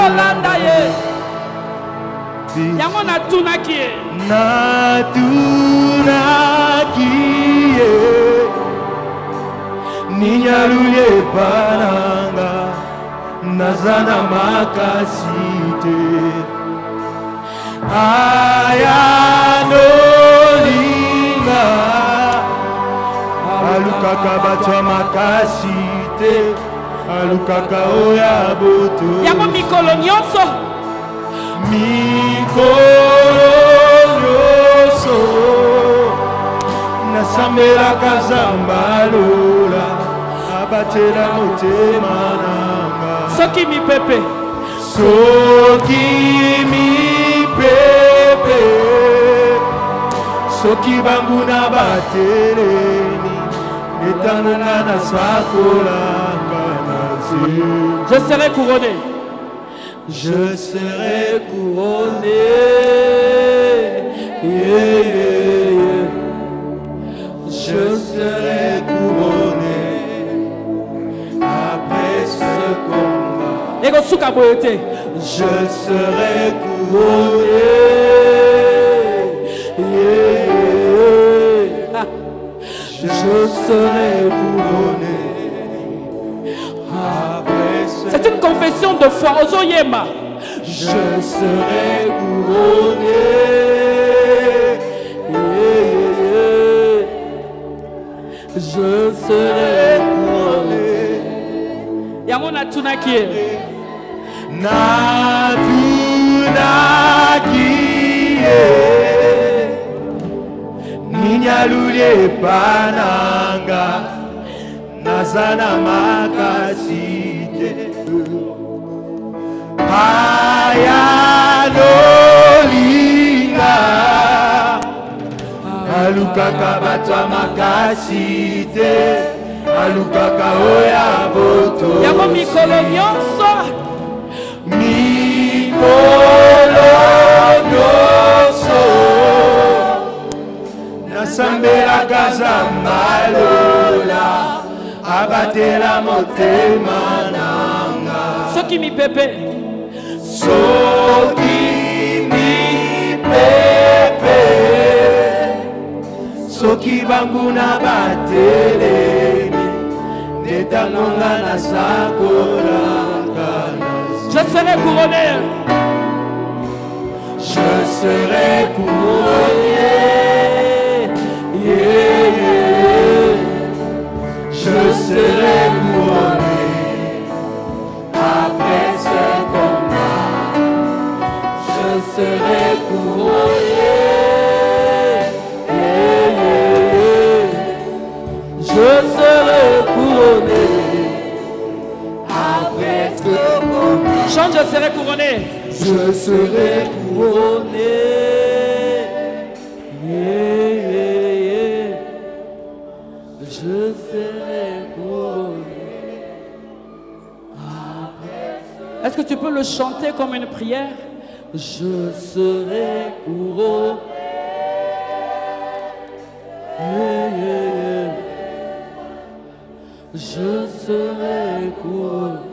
Bolanda ye. Yango na tunaki ye. Na tunaki ye. Ninyaluye pananga. Nazana makasite. Ayanolinga. Alukaka batwa makasite. Alukaka oya boto. Yango mikolo nyonso. Mikolo nyonso. Nasambela kazambalola. Abatela motema nanga. Soki mi pepe. Soki mi pepe. Soki banguna batelemi. Etananga na sakola. Je serai couronné. Je serai couronné. Yeah, yeah, yeah. Je serai couronné après ce combat. Et Gosuka Boyote. Je serai couronné. Yeah, yeah. Je serai couronné. C'est une confession de foi. Ozoyema. Je serai couronné. Je serai couronné. Yango na tunaki. Na tunaki. Ninyaluye pananga. Nazana makasite. Ayanolinga. Alukaka batwa makasite. Alukaka oya boto. Yango mikolo nyonso. Mikolo nyonso. Nasambela kazambalola. Abatela motema nanga. Soki mi pepe. Soki mi pepe. Soki banguna batelemi. Netanonga na sakola. Je serai couronné. Je serai couronné. Yeah, yeah. Je serai couronné après ce combat. Je serai couronné. Yeah, yeah. Je serai couronné après ce combat. Chante, je serai couronné. Je serai couronné. Yeah, yeah, yeah. Je serai couronné. Est-ce que tu peux le chanter comme une prière? Je serai couronné. Yeah, yeah, yeah. Je serai couronné.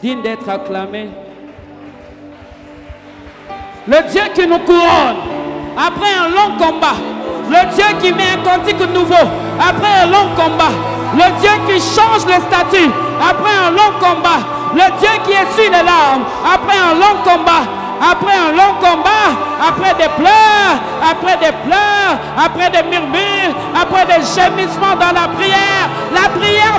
Digne d'être acclamé. Le Dieu qui nous couronne après un long combat. Le Dieu qui met un cantique nouveau après un long combat. Le Dieu qui change le statut après un long combat. Le Dieu qui essuie les larmes après un long combat. Après un long combat, après des pleurs, après des murmures, après des gémissements dans la prière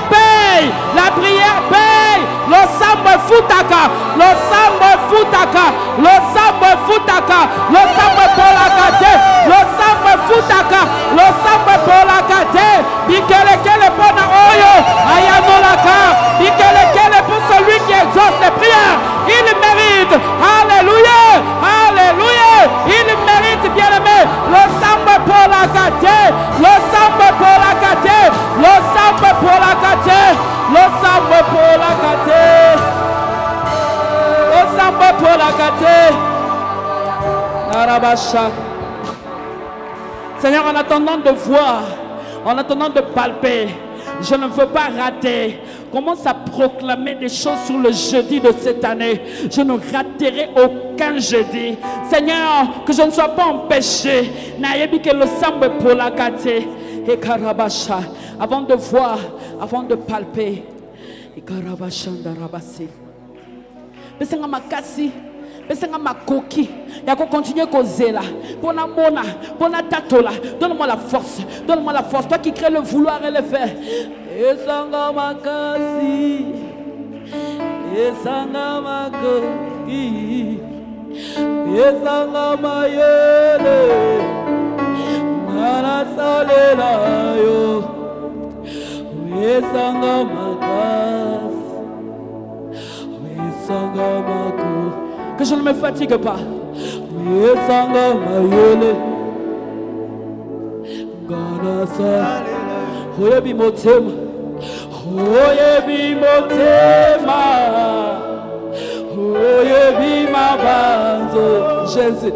paye, la prière paye. Le samba futaka, le samba futaka, le samba futaka, le samba polakate, le samba futaka, le samba polakate. Bikele kele pona oyo, ayanolaka, bikele kele pour celui qui exauce les prières. Il mérite, alléluia, alléluia, il mérite, bien aimé, le samba polakate, le samba polakate, le samba polakate, le samba polakate, le samba polakate. Arabasha. Seigneur, en attendant de voir En attendant de palper, je ne veux pas rater. Commence à proclamer des choses sur le jeudi de cette année. Je ne raterai aucun jeudi. Seigneur, que je ne sois pas empêché. Avant de voir, avant de palper. Besanga makoki ya continuer kozela pona mona pona tatola. Donne-moi la force, donne-moi la force, toi qui crée le vouloir et le faire. Esanga makasi, esanga makoki, esanga mayele mara salela yo, esanga makasi, esanga makoki. Que je ne me fatigue pas. Jésus.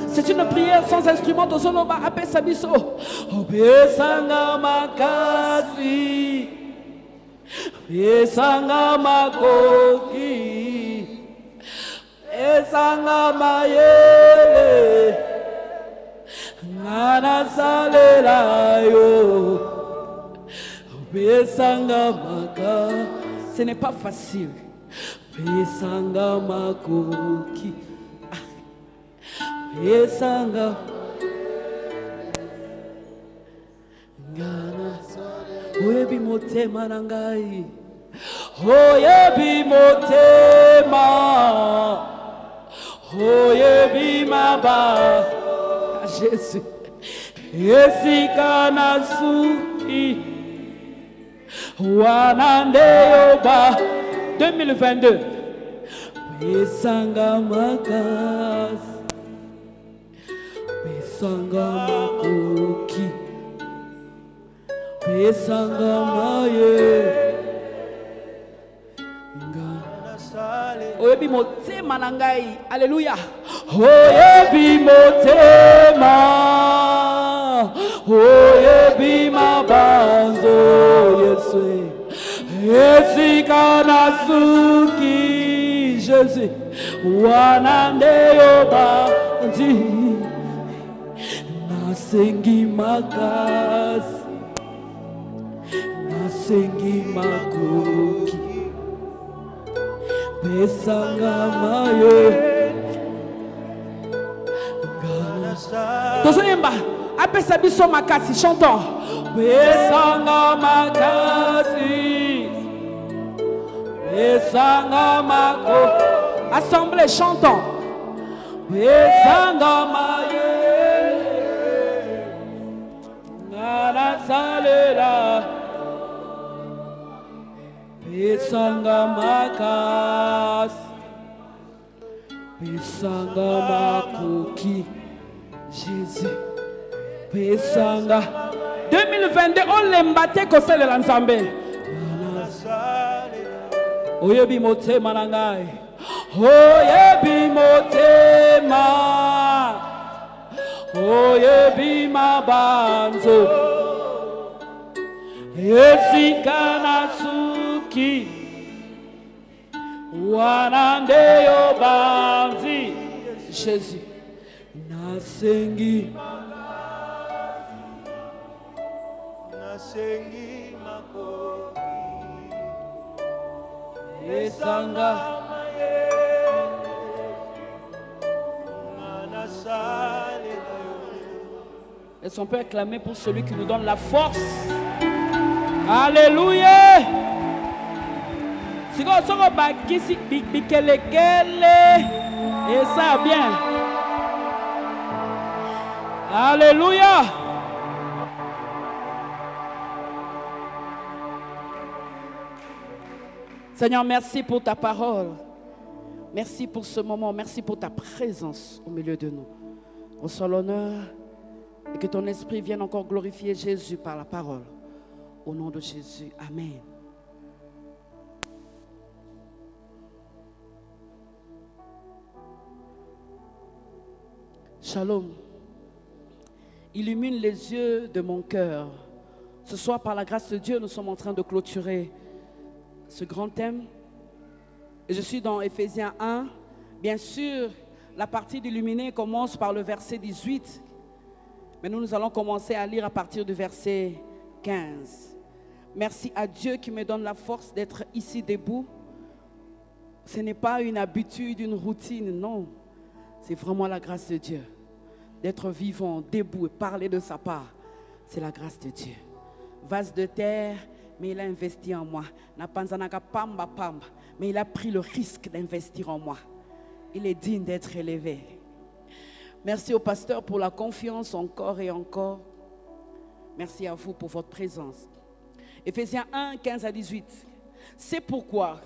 C'est une prière sans instrument de Zoloba Apesa Biso. Obesanga makasi, Esanga makoki, Esanga mayele, Nana salela yo, Obesanga makasi. Ce n'est pas facile. Pesanga makoki, pesanga ngana, oyebi motema nangai, oyebi motema, oyebi maba, Jésus, esika nasuki, wanande yoba. 2022. Pesanga makas, pesanga makoki, pesanga maye. Oyebi motema nangai. Alléluia. Oyebi motema, oyebi mabanzo Yesu. Esika nasuki, Jésus, wanande yoba ndi, nasengi makasi, nasengi makoki, pesanga maye. Tozoyemba, apesa biso makasi, chantons. Pesanga makasi. Pesanga mako, assemblée, chantons. Pesanga maye, nana salela. Pesanga makas, pesanga makoki, Jésus. Pesanga 2022, on l'embate comme c'est le l'ensemble. Oyebi motema nangai, oyebi motema, oyebi mabanzo, esika nasuki, wanande yobanzi, Jésus, nasengi, nasengi makoki. Est-ce qu'on peut acclamer pour celui qui nous donne la force? Alléluia. Si vous avez et ça bien. Alléluia. Seigneur, merci pour ta parole. Merci pour ce moment. Merci pour ta présence au milieu de nous. Reçois l'honneur et que ton esprit vienne encore glorifier Jésus par la parole. Au nom de Jésus. Amen. Shalom. Illumine les yeux de mon cœur. Ce soir, par la grâce de Dieu, nous sommes en train de clôturer ce grand thème. Et je suis dans Éphésiens 1. Bien sûr, la partie d'illuminer commence par le verset 18. Mais nous allons commencer à lire à partir du verset 15. Merci à Dieu qui me donne la force d'être ici debout. Ce n'est pas une habitude, une routine, non. C'est vraiment la grâce de Dieu. D'être vivant, debout et parler de sa part, c'est la grâce de Dieu. Vase de terre, mais il a investi en moi. Mais il a pris le risque d'investir en moi. Il est digne d'être élevé. Merci au pasteur pour la confiance encore et encore. Merci à vous pour votre présence. Éphésiens 1, 15 à 18. C'est pourquoi,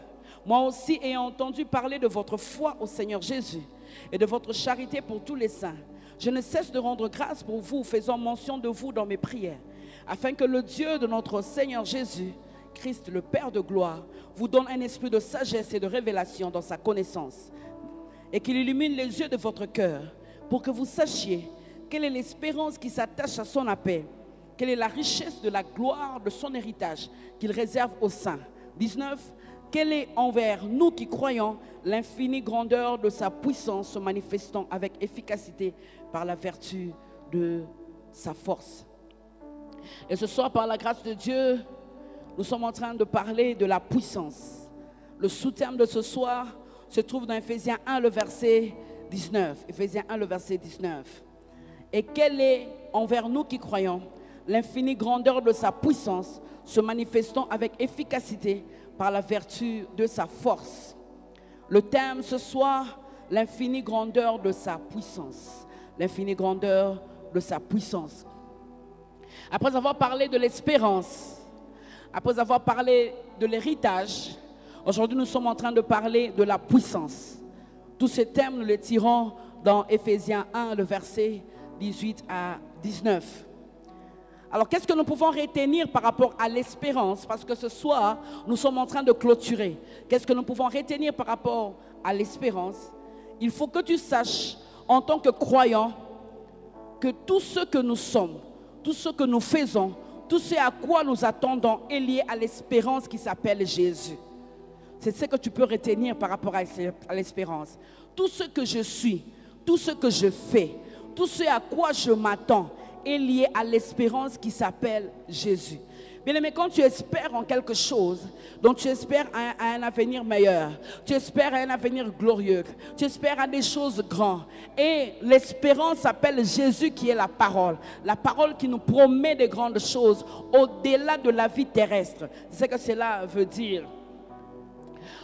moi aussi ayant entendu parler de votre foi au Seigneur Jésus et de votre charité pour tous les saints, je ne cesse de rendre grâce pour vous, faisant mention de vous dans mes prières, afin que le Dieu de notre Seigneur Jésus, Christ le Père de gloire, vous donne un esprit de sagesse et de révélation dans sa connaissance, et qu'il illumine les yeux de votre cœur, pour que vous sachiez quelle est l'espérance qui s'attache à son appel, quelle est la richesse de la gloire de son héritage qu'il réserve aux saints. 19. Quelle est envers nous qui croyons l'infinie grandeur de sa puissance se manifestant avec efficacité par la vertu de sa force. Et ce soir, par la grâce de Dieu, nous sommes en train de parler de la puissance. Le sous-terme de ce soir se trouve dans Éphésiens 1, le verset 19. Éphésiens 1, le verset 19. Et quelle est envers nous qui croyons l'infinie grandeur de sa puissance se manifestant avec efficacité par la vertu de sa force. Le thème ce soir, l'infinie grandeur de sa puissance. L'infinie grandeur de sa puissance. Après avoir parlé de l'espérance, après avoir parlé de l'héritage, aujourd'hui nous sommes en train de parler de la puissance. Tous ces thèmes, nous les tirons dans Éphésiens 1, le verset 18 à 19. Alors, qu'est-ce que nous pouvons retenir par rapport à l'espérance? Parce que ce soir, nous sommes en train de clôturer. Qu'est-ce que nous pouvons retenir par rapport à l'espérance? Il faut que tu saches, en tant que croyant, que tout ce que nous sommes, tout ce que nous faisons, tout ce à quoi nous attendons est lié à l'espérance qui s'appelle Jésus. C'est ce que tu peux retenir par rapport à l'espérance. Tout ce que je suis, tout ce que je fais, tout ce à quoi je m'attends, est lié à l'espérance qui s'appelle Jésus. Bien aimé, quand tu espères en quelque chose, donc tu espères à un avenir meilleur, tu espères à un avenir glorieux, tu espères à des choses grandes. Et l'espérance s'appelle Jésus qui est la parole qui nous promet de grandes choses au-delà de la vie terrestre. C'est ce que cela veut dire.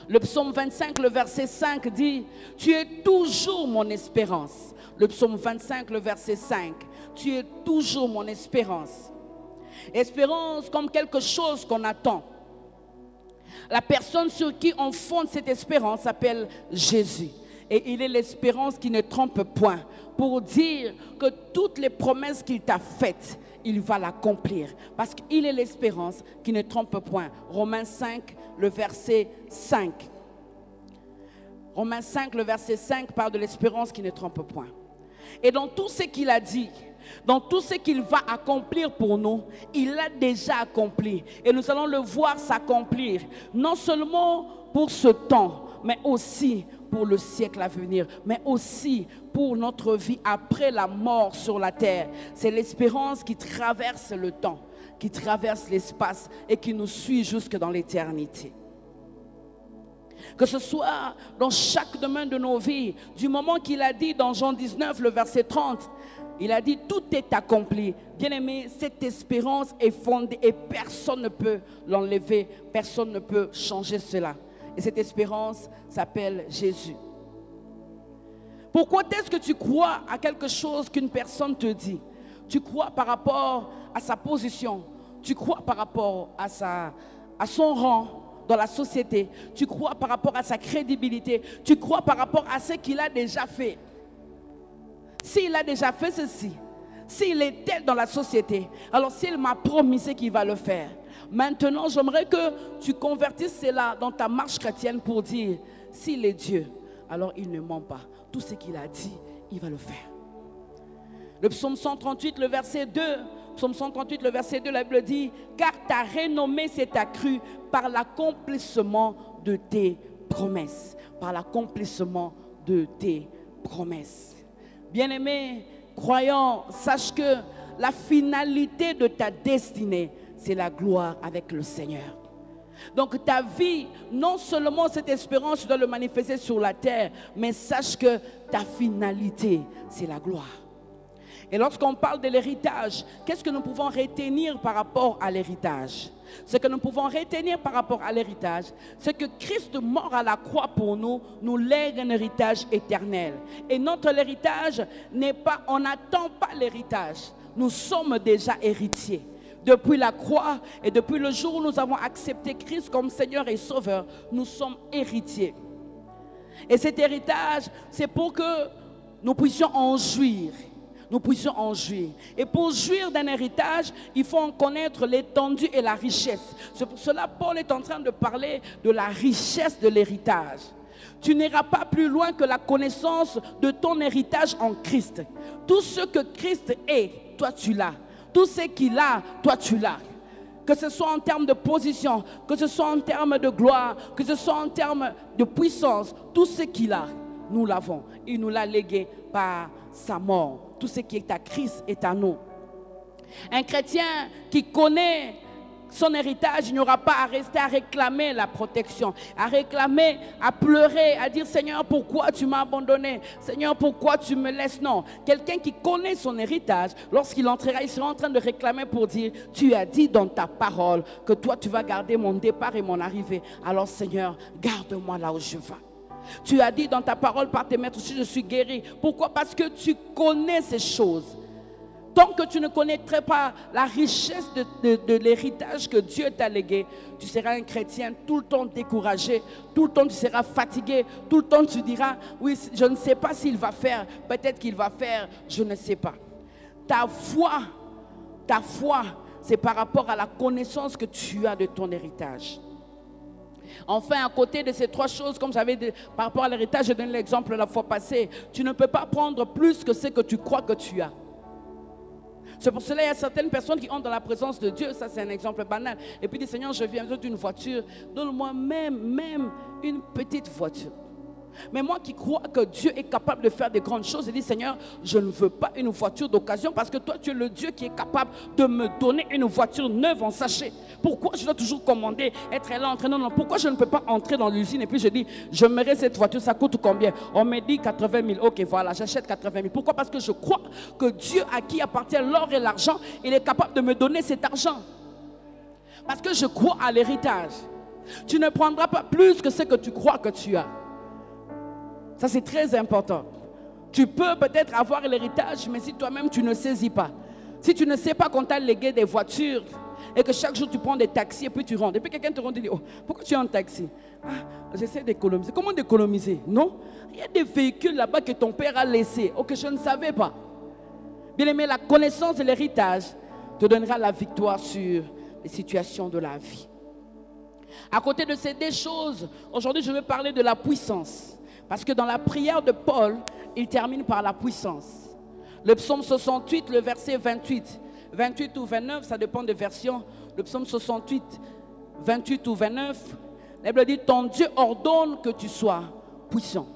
Le psaume 25, le verset 5 dit, « Tu es toujours mon espérance ». Le psaume 25, le verset 5. Tu es toujours mon espérance. Espérance comme quelque chose qu'on attend. La personne sur qui on fonde cette espérance s'appelle Jésus. Et il est l'espérance qui ne trompe point. Pour dire que toutes les promesses qu'il t'a faites, il va l'accomplir. Parce qu'il est l'espérance qui ne trompe point. Romains 5, le verset 5. Romains 5, le verset 5 parle de l'espérance qui ne trompe point. Et dans tout ce qu'il a dit, dans tout ce qu'il va accomplir pour nous, il l'a déjà accompli. Et nous allons le voir s'accomplir, non seulement pour ce temps, mais aussi pour le siècle à venir, mais aussi pour notre vie après la mort sur la terre. C'est l'espérance qui traverse le temps, qui traverse l'espace et qui nous suit jusque dans l'éternité. Que ce soit dans chaque domaine de nos vies, du moment qu'il a dit dans Jean 19, le verset 30, il a dit tout est accompli. Bien aimé, cette espérance est fondée et personne ne peut l'enlever, personne ne peut changer cela. Et cette espérance s'appelle Jésus. Pourquoi est-ce que tu crois à quelque chose qu'une personne te dit? Tu crois par rapport à sa position, tu crois par rapport à son rang, dans la société, tu crois par rapport à sa crédibilité, tu crois par rapport à ce qu'il a déjà fait. S'il a déjà fait ceci, s'il est tel dans la société, alors s'il m'a promis, c'est qu'il va le faire. Maintenant, j'aimerais que tu convertisses cela dans ta marche chrétienne pour dire, s'il est Dieu, alors il ne ment pas. Tout ce qu'il a dit, il va le faire. Le psaume 138, le verset 2, psaume 138, le verset 2, la Bible dit, car ta renommée s'est accrue par l'accomplissement de tes promesses. Par l'accomplissement de tes promesses. Bien-aimé, croyant, sache que la finalité de ta destinée, c'est la gloire avec le Seigneur. Donc ta vie, non seulement cette espérance, tu dois le manifester sur la terre, mais sache que ta finalité, c'est la gloire. Et lorsqu'on parle de l'héritage, qu'est-ce que nous pouvons retenir par rapport à l'héritage? Ce que nous pouvons retenir par rapport à l'héritage, c'est que Christ mort à la croix pour nous, nous lègue un héritage éternel. Et notre héritage n'est pas, on n'attend pas l'héritage. Nous sommes déjà héritiers. Depuis la croix et depuis le jour où nous avons accepté Christ comme Seigneur et Sauveur, nous sommes héritiers. Et cet héritage, c'est pour que nous puissions en jouir. Nous puissions en jouir. Et pour jouir d'un héritage, il faut en connaître l'étendue et la richesse. C'est pour cela que Paul est en train de parler de la richesse de l'héritage. Tu n'iras pas plus loin que la connaissance de ton héritage en Christ. Tout ce que Christ est, toi tu l'as. Tout ce qu'il a, toi tu l'as. Que ce soit en termes de position, que ce soit en termes de gloire, que ce soit en termes de puissance, tout ce qu'il a, nous l'avons. Il nous l'a légué par sa mort. Tout ce qui est à Christ est à nous. Un chrétien qui connaît son héritage, il n'aura pas à rester à réclamer la protection, à réclamer, à pleurer, à dire Seigneur, pourquoi tu m'as abandonné? Seigneur, pourquoi tu me laisses? Non. Quelqu'un qui connaît son héritage, lorsqu'il entrera, il sera en train de réclamer pour dire, tu as dit dans ta parole que toi tu vas garder mon départ et mon arrivée. Alors Seigneur, garde-moi là où je vais. Tu as dit dans ta parole par tes maîtres, si je suis guéri. Pourquoi? Parce que tu connais ces choses. Tant que tu ne connaîtrais pas la richesse de l'héritage que Dieu t'a légué, tu seras un chrétien tout le temps découragé, tout le temps tu seras fatigué, tout le temps tu diras, oui, je ne sais pas s'il va faire, peut-être qu'il va faire, je ne sais pas. Ta foi, c'est par rapport à la connaissance que tu as de ton héritage. Enfin, à côté de ces trois choses, comme j'avais dit, par rapport à l'héritage, j'ai donné l'exemple la fois passée, tu ne peux pas prendre plus que ce que tu crois que tu as. C'est pour cela qu'il y a certaines personnes qui entrent dans la présence de Dieu, ça c'est un exemple banal, et puis disent Seigneur, je viens d'une voiture, donne-moi même une petite voiture. Mais moi qui crois que Dieu est capable de faire des grandes choses, je dis Seigneur, je ne veux pas une voiture d'occasion parce que toi tu es le Dieu qui est capable de me donner une voiture neuve en sachet. Pourquoi je dois toujours commander, être là, entrer? Non, pourquoi je ne peux pas entrer dans l'usine et puis je dis, je mets cette voiture, ça coûte combien? On me dit 80 000, ok voilà, j'achète 80 000. Pourquoi? Parce que je crois que Dieu à qui appartient l'or et l'argent, il est capable de me donner cet argent. Parce que je crois à l'héritage. Tu ne prendras pas plus que ce que tu crois que tu as. Ça, c'est très important. Tu peux peut-être avoir l'héritage, mais si toi-même, tu ne saisis pas. Si tu ne sais pas qu'on t'a légué des voitures et que chaque jour, tu prends des taxis et puis tu rentres. Et puis quelqu'un te rentre et dit, oh, pourquoi tu es en taxi? Ah, j'essaie d'économiser. Comment d'économiser? Non? Il y a des véhicules là-bas que ton père a laissés, ou que je ne savais pas. Bien aimé, la connaissance de l'héritage te donnera la victoire sur les situations de la vie. À côté de ces deux choses, aujourd'hui, je vais parler de la puissance. Parce que dans la prière de Paul, il termine par la puissance. Le psaume 68, le verset 28. 28 ou 29, ça dépend des versions. Le psaume 68, 28 ou 29. La Bible dit, ton Dieu ordonne que tu sois puissant.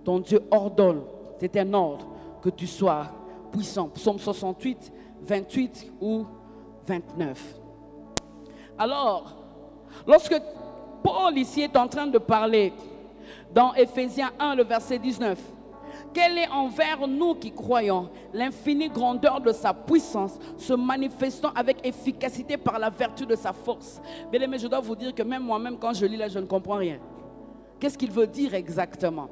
Ton Dieu ordonne, c'est un ordre, que tu sois puissant. Psaume 68, 28 ou 29. Alors, lorsque Paul ici est en train de parler dans Éphésiens 1, le verset 19. Quelle est envers nous qui croyons l'infinie grandeur de sa puissance, se manifestant avec efficacité par la vertu de sa force. Bien aimé, je dois vous dire que même moi-même, quand je lis là, je ne comprends rien. Qu'est-ce qu'il veut dire exactement?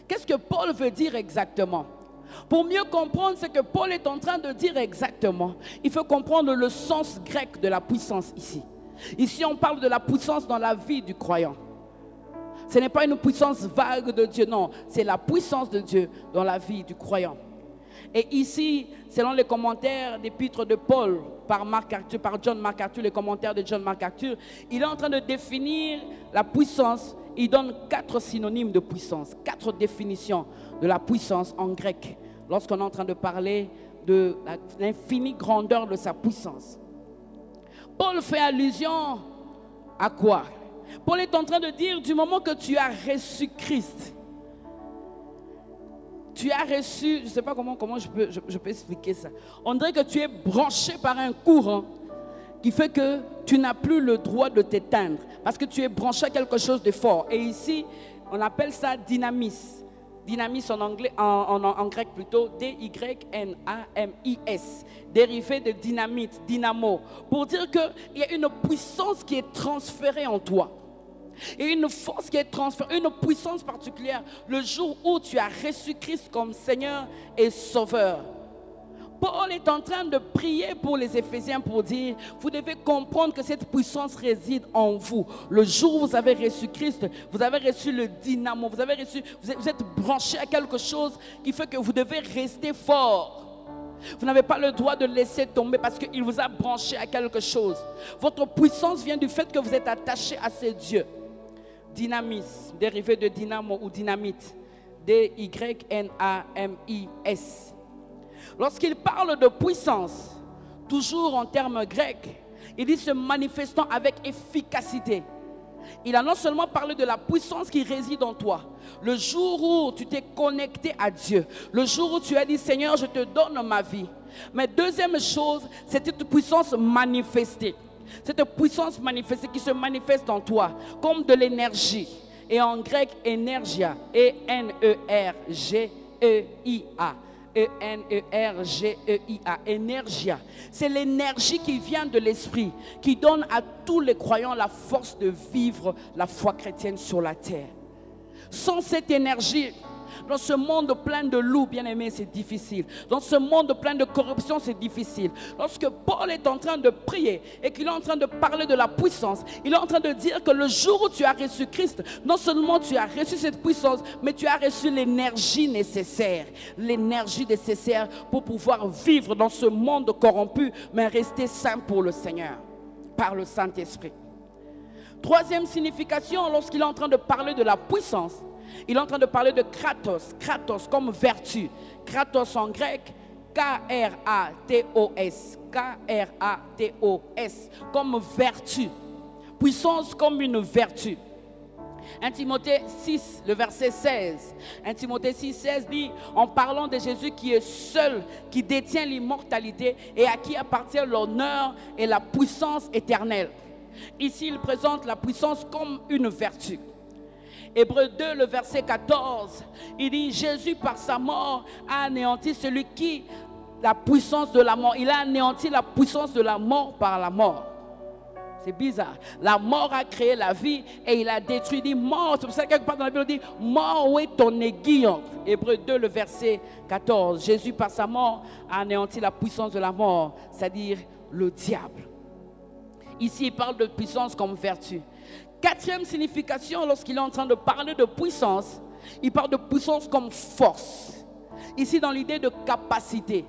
Qu'est-ce que Paul veut dire exactement? Pour mieux comprendre ce que Paul est en train de dire exactement, il faut comprendre le sens grec de la puissance ici. Ici, on parle de la puissance dans la vie du croyant. Ce n'est pas une puissance vague de Dieu, non. C'est la puissance de Dieu dans la vie du croyant. Et ici, selon les commentaires d'épître de Paul par John MacArthur, les commentaires de John MacArthur, il est en train de définir la puissance. Il donne 4 synonymes de puissance, 4 définitions de la puissance en grec, lorsqu'on est en train de parler de l'infinie grandeur de sa puissance. Paul fait allusion à quoi? Paul est en train de dire, du moment que tu as reçu Christ, tu as reçu, je ne sais pas comment je peux expliquer ça. On dirait que tu es branché par un courant qui fait que tu n'as plus le droit de t'éteindre parce que tu es branché à quelque chose de fort. Et ici, on appelle ça dynamis. Dynamis en anglais, en grec plutôt, D-Y-N-A-M-I-S, dérivé de dynamite, dynamo, pour dire qu'il y a une puissance qui est transférée en toi. Et une force qui est transférée, une puissance particulière, le jour où tu as reçu Christ comme Seigneur et Sauveur. Paul est en train de prier pour les Éphésiens pour dire, vous devez comprendre que cette puissance réside en vous. Le jour où vous avez reçu Christ, vous avez reçu le dynamo, vous êtes branché à quelque chose qui fait que vous devez rester fort. Vous n'avez pas le droit de laisser tomber parce qu'il vous a branché à quelque chose. Votre puissance vient du fait que vous êtes attaché à ces dieux. Dynamis, dérivé de dynamo ou dynamite, D-Y-N-A-M-I-S. Lorsqu'il parle de puissance, toujours en termes grecs, il dit se manifestant avec efficacité. Il a non seulement parlé de la puissance qui réside en toi, le jour où tu t'es connecté à Dieu, le jour où tu as dit Seigneur, je te donne ma vie. Mais deuxième chose, c'est cette puissance manifestée. Cette puissance manifestée qui se manifeste en toi comme de l'énergie. Et en grec, énergia, E-N-E-R-G-E-I-A. E-N-E-R-G-E-I-A, énergia. C'est l'énergie qui vient de l'esprit, qui donne à tous les croyants la force de vivre la foi chrétienne sur la terre. Sans cette énergie, dans ce monde plein de loups, bien aimés, c'est difficile. Dans ce monde plein de corruption, c'est difficile. Lorsque Paul est en train de prier et qu'il est en train de parler de la puissance, il est en train de dire que le jour où tu as reçu Christ, non seulement tu as reçu cette puissance, mais tu as reçu l'énergie nécessaire. L'énergie nécessaire pour pouvoir vivre dans ce monde corrompu, mais rester saint pour le Seigneur, par le Saint-Esprit. Troisième signification, lorsqu'il est en train de parler de la puissance, il est en train de parler de kratos, kratos comme vertu. Kratos en grec, K-R-A-T-O-S, K-R-A-T-O-S, comme vertu. Puissance comme une vertu. 1 Timothée 6, le verset 16. 1 Timothée 6, 16 dit, en parlant de Jésus qui est seul, qui détient l'immortalité et à qui appartient l'honneur et la puissance éternelle. Ici, il présente la puissance comme une vertu. Hébreux 2, le verset 14, il dit, Jésus par sa mort a anéanti celui qui, la puissance de la mort, il a anéanti la puissance de la mort par la mort. C'est bizarre. La mort a créé la vie et il a détruit. Il dit mort. C'est pour ça que quelque part dans la Bible on dit mort, où est ton aiguillon? Hébreux 2, le verset 14. Jésus par sa mort a anéanti la puissance de la mort, c'est-à-dire le diable. Ici il parle de puissance comme vertu. Quatrième signification, lorsqu'il est en train de parler de puissance, il parle de puissance comme force. Ici, dans l'idée de capacité.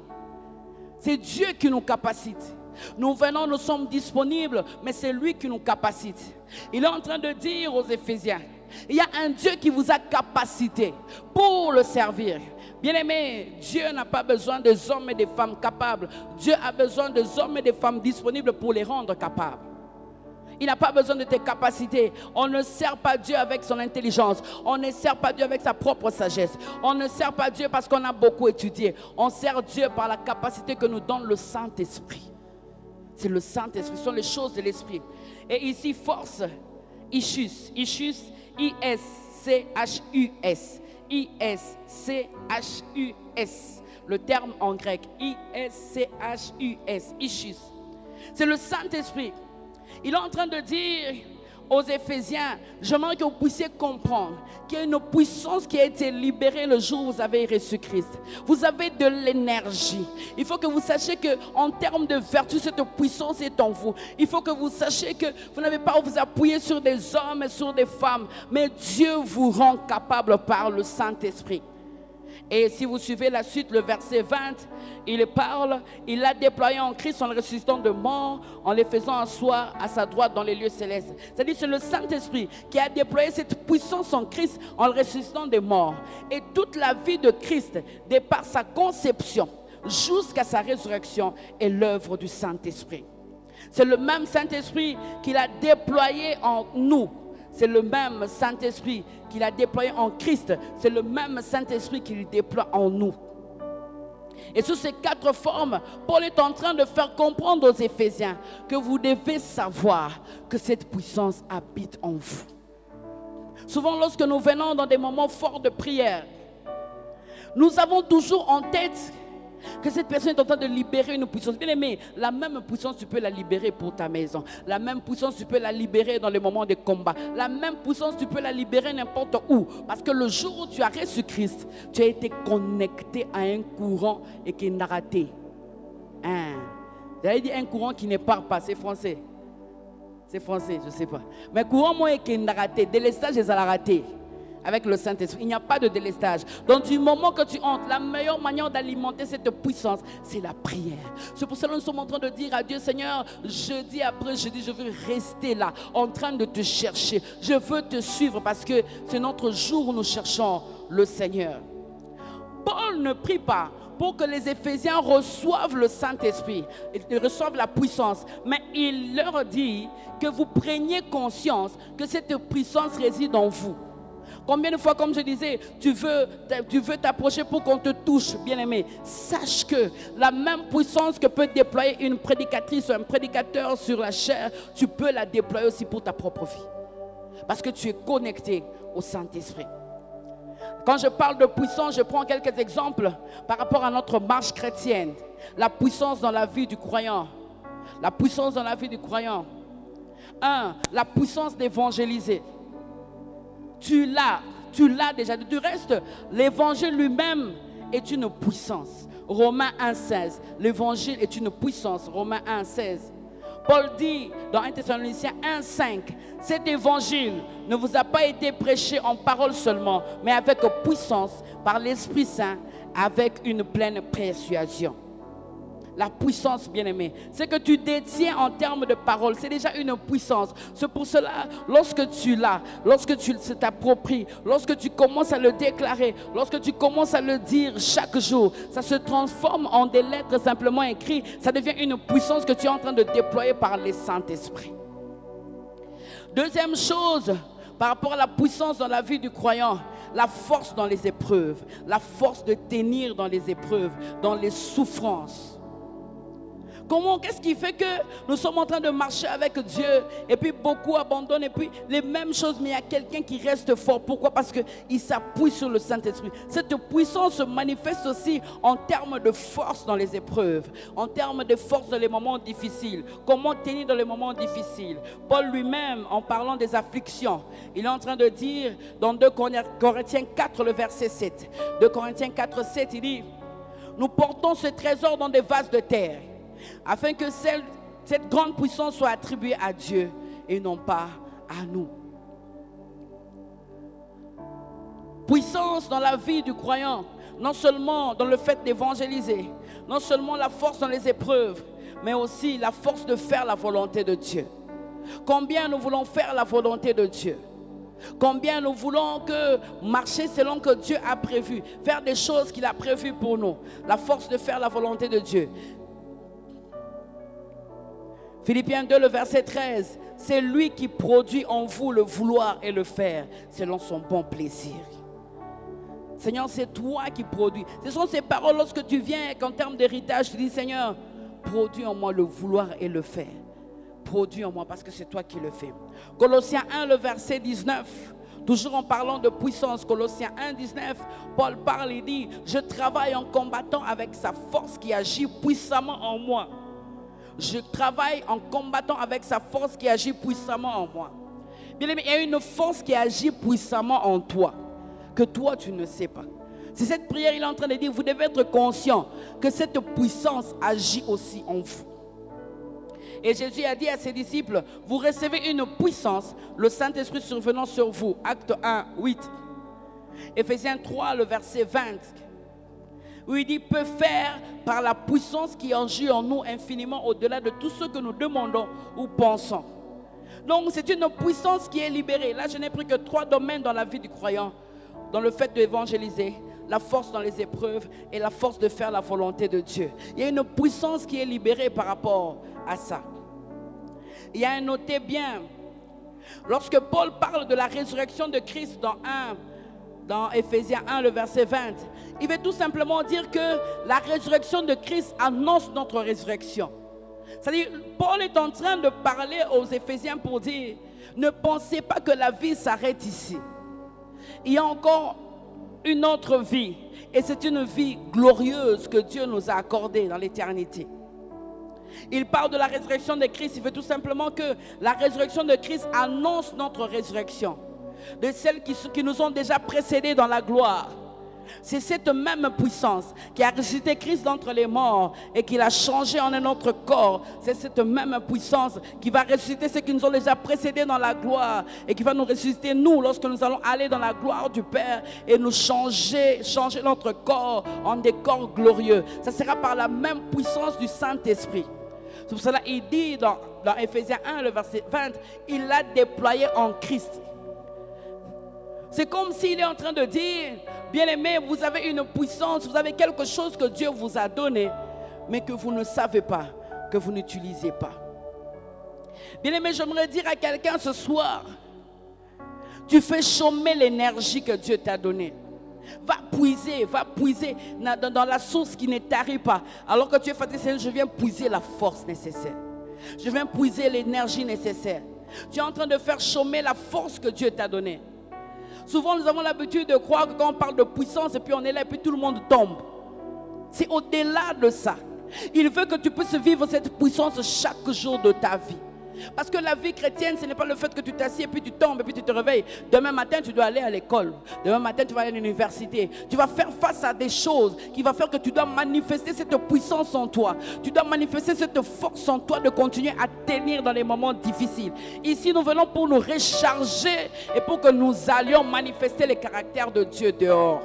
C'est Dieu qui nous capacite. Nous venons, nous sommes disponibles, mais c'est lui qui nous capacite. Il est en train de dire aux Éphésiens, il y a un Dieu qui vous a capacité pour le servir. Bien-aimé, Dieu n'a pas besoin des hommes et des femmes capables. Dieu a besoin des hommes et des femmes disponibles pour les rendre capables. Il n'a pas besoin de tes capacités. On ne sert pas Dieu avec son intelligence. On ne sert pas Dieu avec sa propre sagesse. On ne sert pas Dieu parce qu'on a beaucoup étudié. On sert Dieu par la capacité que nous donne le Saint-Esprit. C'est le Saint-Esprit, ce sont les choses de l'Esprit. Et ici, force, Ischus, Ischus, I-S-C-H-U-S. I-S-C-H-U-S. Le terme en grec, I-S-C-H-U-S, Ischus. C'est le Saint-Esprit. Il est en train de dire, aux Éphésiens, j'aimerais que vous puissiez comprendre qu'il y a une puissance qui a été libérée le jour où vous avez reçu Christ. Vous avez de l'énergie. Il faut que vous sachiez qu'en termes de vertu, cette puissance est en vous. Il faut que vous sachiez que vous n'avez pas à vous appuyer sur des hommes et sur des femmes, mais Dieu vous rend capable par le Saint-Esprit. Et si vous suivez la suite, le verset 20, il parle, il l'a déployé en Christ en le ressuscitant de mort, en les faisant asseoir à sa droite dans les lieux célestes. C'est-à-dire c'est le Saint-Esprit qui a déployé cette puissance en Christ en le ressuscitant des morts. Et toute la vie de Christ, de par sa conception jusqu'à sa résurrection, est l'œuvre du Saint-Esprit. C'est le même Saint-Esprit qu'il a déployé en nous. C'est le même Saint-Esprit qu'il a déployé en Christ. C'est le même Saint-Esprit qu'il déploie en nous. Et sous ces 4 formes, Paul est en train de faire comprendre aux Éphésiens que vous devez savoir que cette puissance habite en vous. Souvent, lorsque nous venons dans des moments forts de prière, nous avons toujours en tête que cette personne est en train de libérer une puissance. Bien aimé, la même puissance, tu peux la libérer pour ta maison. La même puissance, tu peux la libérer dans les moments de combat. La même puissance, tu peux la libérer n'importe où. Parce que le jour où tu as reçu Christ, tu as été connecté à un courant et qui n'a raté. J'avais dit un courant qui ne part pas, c'est français. C'est français, je ne sais pas. Mais courant, moi, qui n'a raté. Délestage, ils ont raté. Avec le Saint-Esprit, il n'y a pas de délestage. Donc du moment que tu entres, la meilleure manière d'alimenter cette puissance, c'est la prière. C'est pour cela que nous sommes en train de dire à Dieu, Seigneur, jeudi après jeudi, je veux rester là, en train de te chercher. Je veux te suivre parce que c'est notre jour où nous cherchons le Seigneur. Paul ne prie pas pour que les Éphésiens reçoivent le Saint-Esprit, ils reçoivent la puissance, mais il leur dit que vous preniez conscience que cette puissance réside en vous. Combien de fois, comme je disais, tu veux t'approcher pour qu'on te touche, bien-aimé. Sache que la même puissance que peut déployer une prédicatrice ou un prédicateur sur la chair, tu peux la déployer aussi pour ta propre vie. Parce que tu es connecté au Saint-Esprit. Quand je parle de puissance, je prends quelques exemples par rapport à notre marche chrétienne. La puissance dans la vie du croyant. La puissance dans la vie du croyant. 1. La puissance d'évangéliser. Tu l'as déjà. Du reste, l'évangile lui-même est une puissance. Romains 1,16. L'évangile est une puissance. Romains 1,16. Paul dit dans 1 Thessaloniciens 1,5. Cet évangile ne vous a pas été prêché en parole seulement, mais avec puissance, par l'Esprit Saint, avec une pleine persuasion. La puissance, bien-aimé, c'est que tu détiens en termes de parole, c'est déjà une puissance. C'est pour cela, lorsque tu l'as, lorsque tu t'appropries, lorsque tu commences à le déclarer, lorsque tu commences à le dire chaque jour, ça se transforme en des lettres simplement écrites. Ça devient une puissance que tu es en train de déployer par le Saint-Esprit. Deuxième chose, par rapport à la puissance dans la vie du croyant, la force dans les épreuves, la force de tenir dans les épreuves, dans les souffrances. Comment, qu'est-ce qui fait que nous sommes en train de marcher avec Dieu et puis beaucoup abandonnent et puis les mêmes choses, mais il y a quelqu'un qui reste fort. Pourquoi? Parce qu'il s'appuie sur le Saint-Esprit. Cette puissance se manifeste aussi en termes de force dans les épreuves, en termes de force dans les moments difficiles. Comment tenir dans les moments difficiles? Paul lui-même, en parlant des afflictions, il est en train de dire dans 2 Corinthiens 4, le verset 7. 2 Corinthiens 4, 7, il dit: nous portons ce trésor dans des vases de terre, afin que cette grande puissance soit attribuée à Dieu et non pas à nous. Puissance dans la vie du croyant, non seulement dans le fait d'évangéliser, non seulement la force dans les épreuves, mais aussi la force de faire la volonté de Dieu. Combien nous voulons faire la volonté de Dieu? Combien nous voulons marcher selon que Dieu a prévu, faire des choses qu'il a prévues pour nous. La force de faire la volonté de Dieu. Philippiens 2, le verset 13. C'est lui qui produit en vous le vouloir et le faire selon son bon plaisir. Seigneur, c'est toi qui produis. Ce sont ces paroles lorsque tu viens qu'en termes d'héritage, tu dis: Seigneur, produis en moi le vouloir et le faire. Produis en moi parce que c'est toi qui le fais. Colossiens 1, le verset 19. Toujours en parlant de puissance, Colossiens 1, 19, Paul parle et dit: je travaille en combattant avec sa force qui agit puissamment en moi. Je travaille en combattant avec sa force qui agit puissamment en moi. Bien aimé, il y a une force qui agit puissamment en toi, que toi tu ne sais pas. C'est cette prière, il est en train de dire, vous devez être conscient que cette puissance agit aussi en vous. Et Jésus a dit à ses disciples, vous recevez une puissance, le Saint-Esprit survenant sur vous. Acte 1, 8. Éphésiens 3, le verset 20. Où il dit, peut faire par la puissance qui agit en nous infiniment au-delà de tout ce que nous demandons ou pensons. Donc c'est une puissance qui est libérée. Là, je n'ai pris que 3 domaines dans la vie du croyant. Dans le fait d'évangéliser, la force dans les épreuves et la force de faire la volonté de Dieu. Il y a une puissance qui est libérée par rapport à ça. Il y a un noté bien. Lorsque Paul parle de la résurrection de Christ dans Éphésiens 1, le verset 20, il veut tout simplement dire que la résurrection de Christ annonce notre résurrection. C'est-à-dire, Paul est en train de parler aux Éphésiens pour dire, ne pensez pas que la vie s'arrête ici. Il y a encore une autre vie, et c'est une vie glorieuse que Dieu nous a accordée dans l'éternité. Il parle de la résurrection de Christ. Il veut tout simplement que la résurrection de Christ annonce notre résurrection, de celles qui nous ont déjà précédés dans la gloire. C'est cette même puissance qui a ressuscité Christ d'entre les morts et qui l'a changé en un autre corps. C'est cette même puissance qui va ressusciter ceux qui nous ont déjà précédés dans la gloire et qui va nous ressusciter nous lorsque nous allons aller dans la gloire du Père et nous changer notre corps en des corps glorieux. Ça sera par la même puissance du Saint-Esprit. C'est pour cela qu'il dit dans Éphésiens 1, le verset 20, il l'a déployé en Christ. C'est comme s'il est en train de dire, bien-aimés, vous avez une puissance, vous avez quelque chose que Dieu vous a donné, mais que vous ne savez pas, que vous n'utilisez pas. Bien-aimés, j'aimerais dire à quelqu'un ce soir, tu fais chômer l'énergie que Dieu t'a donnée. Va puiser dans la source qui ne tarit pas. Alors que tu es fatigué, je viens puiser la force nécessaire. Je viens puiser l'énergie nécessaire. Tu es en train de faire chômer la force que Dieu t'a donnée. Souvent, nous avons l'habitude de croire que quand on parle de puissance, et puis on est là, et puis tout le monde tombe. C'est au-delà de ça. Il veut que tu puisses vivre cette puissance chaque jour de ta vie. Parce que la vie chrétienne, ce n'est pas le fait que tu t'assieds et puis tu tombes et puis tu te réveilles. Demain matin, tu dois aller à l'école. Demain matin, tu vas aller à l'université. Tu vas faire face à des choses qui vont faire que tu dois manifester cette puissance en toi. Tu dois manifester cette force en toi de continuer à tenir dans les moments difficiles. Ici, nous venons pour nous recharger et pour que nous allions manifester les caractères de Dieu dehors.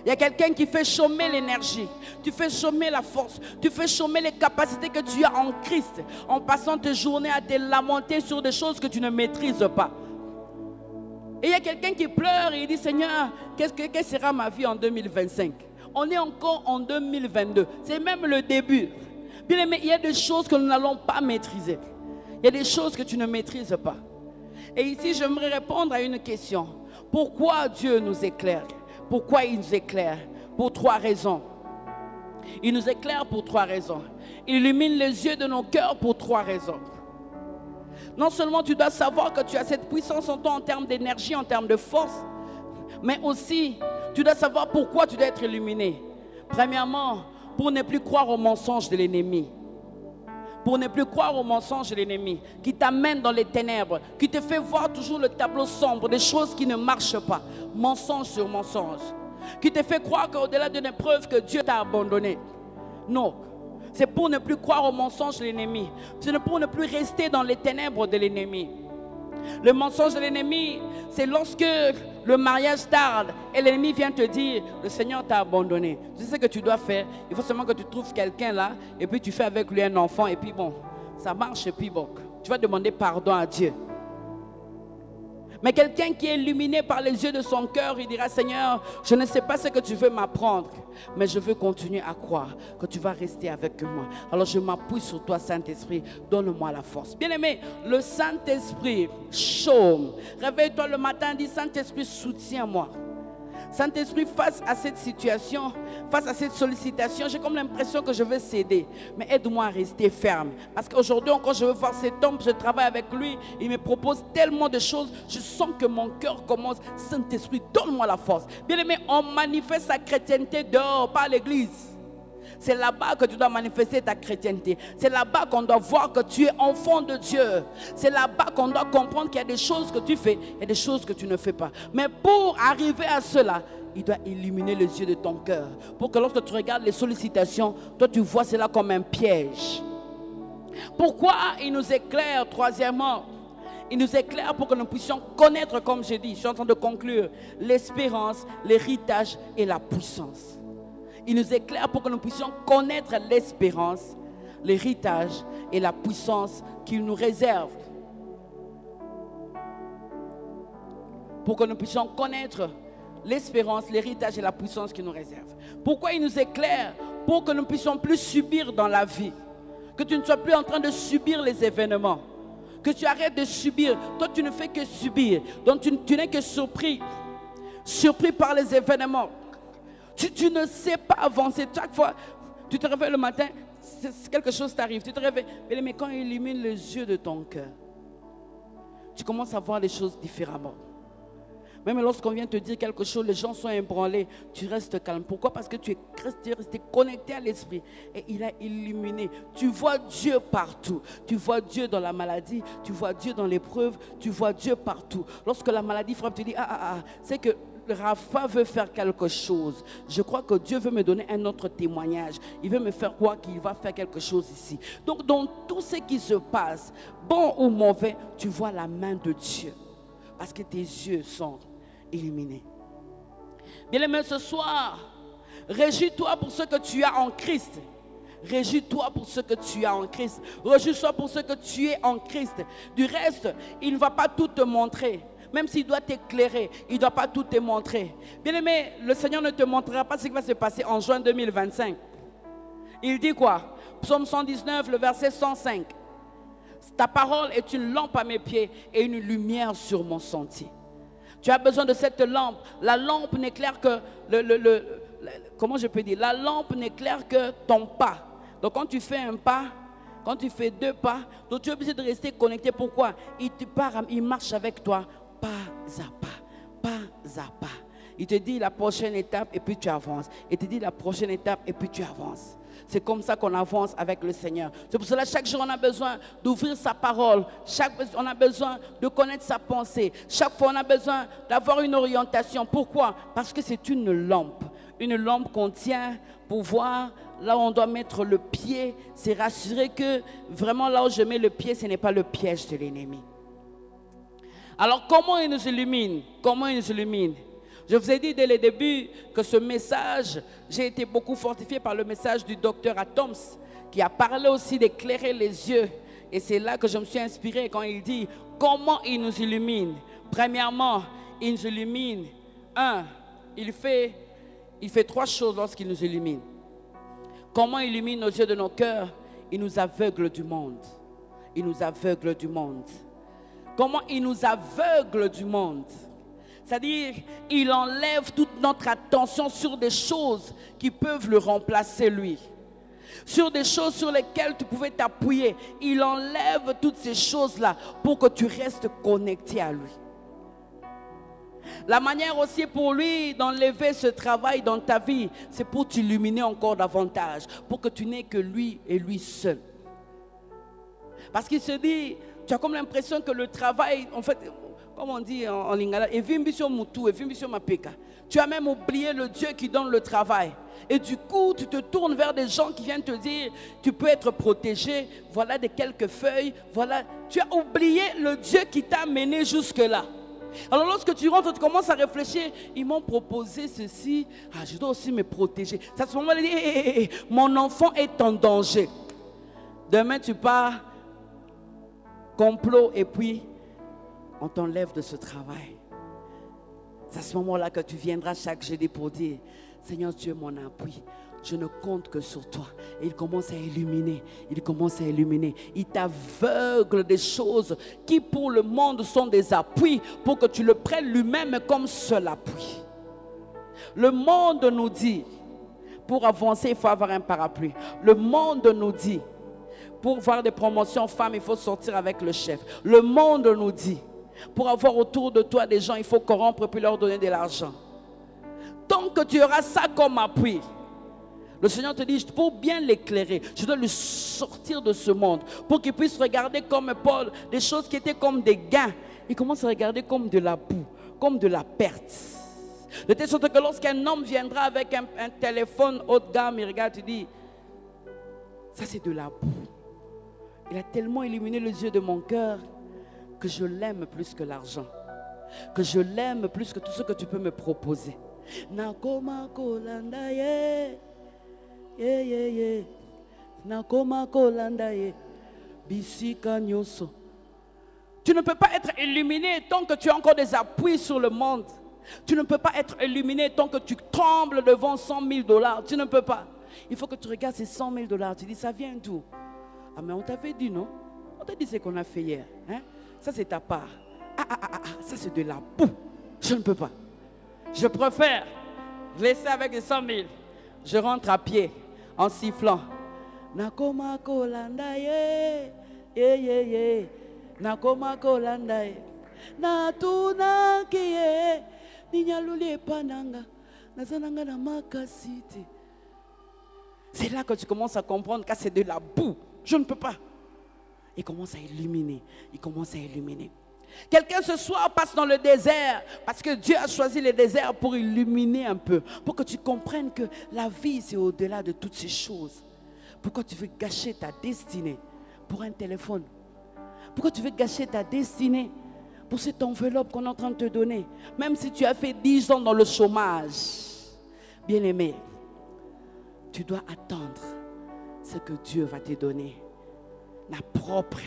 Il y a quelqu'un qui fait chômer l'énergie. Tu fais chômer la force. Tu fais chômer les capacités que tu as en Christ. En passant tes journées à te lamenter sur des choses que tu ne maîtrises pas. Et il y a quelqu'un qui pleure et il dit, Seigneur, quelle sera ma vie en 2025? On est encore en 2022. C'est même le début. Bien aimé, il y a des choses que nous n'allons pas maîtriser. Il y a des choses que tu ne maîtrises pas. Et ici, j'aimerais répondre à une question. Pourquoi Dieu nous éclaire? Pourquoi il nous éclaire? Pour 3 raisons. Il nous éclaire pour 3 raisons. Il illumine les yeux de nos cœurs pour 3 raisons. Non seulement tu dois savoir que tu as cette puissance en toi en termes d'énergie, en termes de force, mais aussi tu dois savoir pourquoi tu dois être illuminé. Premièrement, pour ne plus croire aux mensonges de l'ennemi. Pour ne plus croire aux mensonges de l'ennemi qui t'amène dans les ténèbres, qui te fait voir toujours le tableau sombre, des choses qui ne marchent pas, mensonge sur mensonge, qui te fait croire qu'au-delà d'une épreuve que Dieu t'a abandonné. Non, c'est pour ne plus croire aux mensonges de l'ennemi, c'est pour ne plus rester dans les ténèbres de l'ennemi. Le mensonge de l'ennemi, c'est lorsque le mariage tarde et l'ennemi vient te dire, le Seigneur t'a abandonné. Tu sais ce que tu dois faire, il faut seulement que tu trouves quelqu'un là, et puis tu fais avec lui un enfant, et puis bon, ça marche, et puis bon, tu vas demander pardon à Dieu. Mais quelqu'un qui est illuminé par les yeux de son cœur, il dira, Seigneur, je ne sais pas ce que tu veux m'apprendre, mais je veux continuer à croire que tu vas rester avec moi. Alors je m'appuie sur toi, Saint-Esprit, donne-moi la force. Bien-aimé, le Saint-Esprit chaume. Réveille-toi le matin, dis, Saint-Esprit, soutiens-moi. Saint-Esprit, face à cette situation, face à cette sollicitation, j'ai comme l'impression que je vais céder. Mais aide-moi à rester ferme. Parce qu'aujourd'hui encore, je veux voir cet homme, je travaille avec lui, il me propose tellement de choses, je sens que mon cœur commence. Saint-Esprit, donne-moi la force. Bien aimé, on manifeste sa chrétienté dehors, pas à l'église. C'est là-bas que tu dois manifester ta chrétienté. C'est là-bas qu'on doit voir que tu es enfant de Dieu. C'est là-bas qu'on doit comprendre qu'il y a des choses que tu fais et des choses que tu ne fais pas. Mais pour arriver à cela, il doit illuminer les yeux de ton cœur. Pour que lorsque tu regardes les sollicitations, toi tu vois cela comme un piège. Pourquoi il nous éclaire? Troisièmement, il nous éclaire pour que nous puissions connaître, comme j'ai dit, je suis en train de conclure, l'espérance, l'héritage et la puissance. Il nous éclaire pour que nous puissions connaître l'espérance, l'héritage et la puissance qu'il nous réserve. Pour que nous puissions connaître l'espérance, l'héritage et la puissance qu'il nous réserve. Pourquoi il nous éclaire? Pour que nous ne puissions plus subir dans la vie. Que tu ne sois plus en train de subir les événements. Que tu arrêtes de subir. Toi, tu ne fais que subir. Donc, tu n'es que surpris. Surpris par les événements. Tu ne sais pas avancer. Chaque fois, tu te réveilles le matin, quelque chose t'arrive. Tu te réveilles. Mais quand il illumine les yeux de ton cœur, tu commences à voir les choses différemment. Même lorsqu'on vient te dire quelque chose, les gens sont ébranlés, tu restes calme. Pourquoi? Parce que tu es resté connecté à l'esprit et il a illuminé. Tu vois Dieu partout. Tu vois Dieu dans la maladie, tu vois Dieu dans l'épreuve, tu vois Dieu partout. Lorsque la maladie frappe, tu dis, c'est que Rapha veut faire quelque chose. Je crois que Dieu veut me donner un autre témoignage. Il veut me faire croire qu'il va faire quelque chose ici. Donc, dans tout ce qui se passe, bon ou mauvais, tu vois la main de Dieu. Parce que tes yeux sont illuminés. Bien-aimé, ce soir, réjouis-toi pour ce que tu as en Christ. Réjouis-toi pour ce que tu as en Christ. Réjouis-toi pour ce que tu es en Christ. Du reste, il ne va pas tout te montrer. Même s'il doit t'éclairer, il ne doit pas tout te montrer. Bien-aimé, le Seigneur ne te montrera pas ce qui va se passer en juin 2025. Il dit quoi? Psaume 119, le verset 105. Ta parole est une lampe à mes pieds et une lumière sur mon sentier. Tu as besoin de cette lampe. La lampe n'éclaire que comment je peux dire? La lampe n'éclaire que ton pas. Donc quand tu fais un pas, quand tu fais deux pas, donc tu es obligé de rester connecté. Pourquoi? Il marche avec toi pas à pas, pas à pas. Il te dit la prochaine étape et puis tu avances. Il te dit la prochaine étape et puis tu avances. C'est comme ça qu'on avance avec le Seigneur. C'est pour cela chaque jour on a besoin d'ouvrir sa parole. On a besoin de connaître sa pensée. Chaque fois on a besoin d'avoir une orientation. Pourquoi? Parce que c'est une lampe. Une lampe qu'on tient pour voir là où on doit mettre le pied. C'est rassurer que vraiment là où je mets le pied, ce n'est pas le piège de l'ennemi. Alors comment il nous illumine? Comment il nous illumine? Je vous ai dit dès le début que ce message, j'ai été beaucoup fortifié par le message du docteur Atoms qui a parlé aussi d'éclairer les yeux. Et c'est là que je me suis inspiré quand il dit comment il nous illumine. Premièrement, il nous illumine. Il fait trois choses lorsqu'il nous illumine. Comment il illumine nos yeux de nos cœurs? Il nous aveugle du monde. Il nous aveugle du monde. Comment il nous aveugle du monde? C'est-à-dire, il enlève toute notre attention sur des choses qui peuvent le remplacer lui. Sur des choses sur lesquelles tu pouvais t'appuyer. Il enlève toutes ces choses-là pour que tu restes connecté à lui. La manière aussi pour lui d'enlever ce travail dans ta vie, c'est pour t'illuminer encore davantage. Pour que tu n'aies que lui et lui seul. Parce qu'il se dit, tu as comme l'impression que le travail, en fait... Comme on dit en lingala, tu as même oublié le Dieu qui donne le travail. Et du coup, tu te tournes vers des gens qui viennent te dire, tu peux être protégé, voilà des quelques feuilles, voilà. Tu as oublié le Dieu qui t'a mené jusque-là. Alors lorsque tu rentres, tu commences à réfléchir, ils m'ont proposé ceci, je dois aussi me protéger. C'est à ce moment-là, mon enfant est en danger. Demain, tu pars, complot, et puis... on t'enlève de ce travail. C'est à ce moment-là que tu viendras chaque jeudi pour dire, Seigneur, tu es mon appui. Je ne compte que sur toi. Et il commence à illuminer. Il commence à illuminer. Il t'aveugle des choses qui pour le monde sont des appuis pour que tu le prennes lui-même comme seul appui. Le monde nous dit, pour avancer, il faut avoir un parapluie. Le monde nous dit, pour voir des promotions femmes, il faut sortir avec le chef. Le monde nous dit, pour avoir autour de toi des gens, il faut corrompre puis leur donner de l'argent. Tant que tu auras ça comme appui, Le Seigneur te dit, pour bien l'éclairer, je dois le sortir de ce monde, pour qu'il puisse regarder comme Paul, des choses qui étaient comme des gains. Il commence à regarder comme de la boue, comme de la perte. De telle sorte que lorsqu'un homme viendra avec un téléphone haut de gamme, il regarde, tu dis, ça c'est de la boue. Il a tellement illuminé les yeux de mon cœur que je l'aime plus que l'argent, que je l'aime plus que tout ce que tu peux me proposer. Nakoma kolanda ye, ye ye ye, nakoma kolanda ye, bisika nyoso. Tu ne peux pas être illuminé tant que tu as encore des appuis sur le monde. Tu ne peux pas être illuminé tant que tu trembles devant 100 000 $. Tu ne peux pas. Il faut que tu regardes ces 100 000 $. Tu dis, ça vient d'où? Ah, mais on t'avait dit, non? On t'a dit ce qu'on a fait hier. Hein? Ça, c'est ta part. Ça, c'est de la boue. Je ne peux pas. Je préfère laisser avec les 100 000. Je rentre à pied en sifflant. Nakoma kolanda ye, ye ye ye. Nakoma kolanda ye. Natuna kiye. C'est là que tu commences à comprendre que c'est de la boue. Je ne peux pas. Il commence à illuminer. Il commence à illuminer. Quelqu'un ce soir passe dans le désert parce que Dieu a choisi le désert pour illuminer un peu. Pour que tu comprennes que la vie c'est au-delà de toutes ces choses. Pourquoi tu veux gâcher ta destinée pour un téléphone? Pourquoi tu veux gâcher ta destinée pour cette enveloppe qu'on est en train de te donner? Même si tu as fait 10 ans dans le chômage, bien-aimé, tu dois attendre ce que Dieu va te donner. La propre.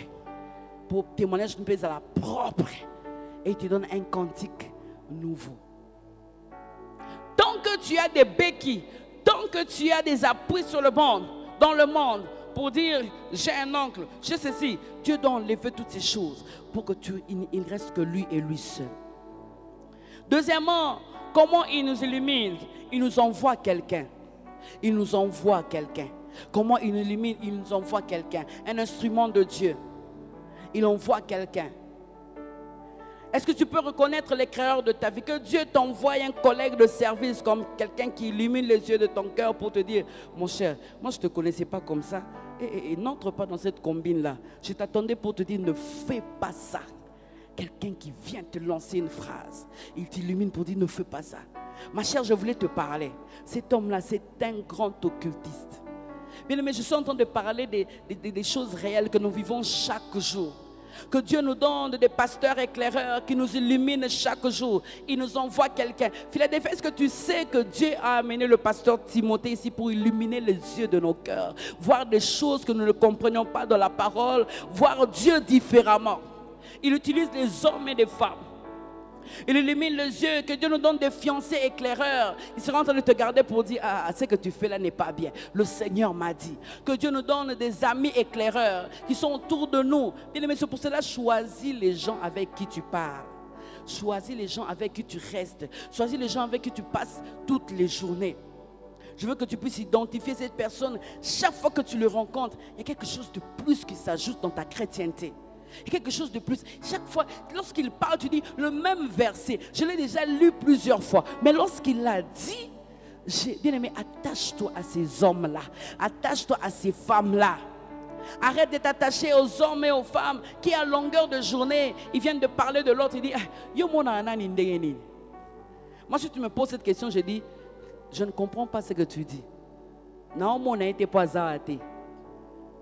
Pour témoignage, tu peux à la propre. Et il te donne un cantique nouveau. Tant que tu as des béquilles, tant que tu as des appuis sur le monde, dans le monde, pour dire, j'ai un oncle, j'ai ceci, Dieu doit enlever toutes ces choses pour que il ne reste que lui et lui seul. Deuxièmement, comment il nous illumine? Il nous envoie quelqu'un. Il nous envoie quelqu'un. Comment il nous illumine? Il nous envoie quelqu'un. Un instrument de Dieu. Il envoie quelqu'un. Est-ce que tu peux reconnaître l'éclaireur de ta vie? Que Dieu t'envoie un collègue de service comme quelqu'un qui illumine les yeux de ton cœur pour te dire, mon cher, moi je ne te connaissais pas comme ça. Et n'entre pas dans cette combine-là. Je t'attendais pour te dire, ne fais pas ça. Quelqu'un qui vient te lancer une phrase. Il t'illumine pour dire, ne fais pas ça. Ma chère, je voulais te parler. Cet homme-là, c'est un grand occultiste. Bien aimé, je suis en train de parler des choses réelles que nous vivons chaque jour. Que Dieu nous donne des pasteurs éclaireurs qui nous illuminent chaque jour. Il nous envoie quelqu'un. Philadelphie, est-ce que tu sais que Dieu a amené le pasteur Timothée ici pour illuminer les yeux de nos cœurs, voir des choses que nous ne comprenions pas dans la parole, voir Dieu différemment. Il utilise les hommes et les femmes. Il illumine les yeux, que Dieu nous donne des fiancés éclaireurs. Il sera en train de te garder pour dire, ah, ce que tu fais là n'est pas bien. Le Seigneur m'a dit. Que Dieu nous donne des amis éclaireurs qui sont autour de nous. Bien-aimé, c'est pour cela, choisis les gens avec qui tu parles. Choisis les gens avec qui tu restes. Choisis les gens avec qui tu passes toutes les journées. Je veux que tu puisses identifier cette personne. Chaque fois que tu le rencontres, il y a quelque chose de plus qui s'ajoute dans ta chrétienté. Il y a quelque chose de plus. Chaque fois, lorsqu'il parle, tu dis le même verset. Je l'ai déjà lu plusieurs fois. Mais lorsqu'il l'a dit, bien aimé, attache-toi à ces hommes-là. Attache-toi à ces femmes-là. Arrête de t'attacher aux hommes et aux femmes qui, à longueur de journée, ils viennent de parler de l'autre. Ils disent, moi, si tu me poses cette question, je dis, je ne comprends pas ce que tu dis. Non, mon n'a été pas arrêté.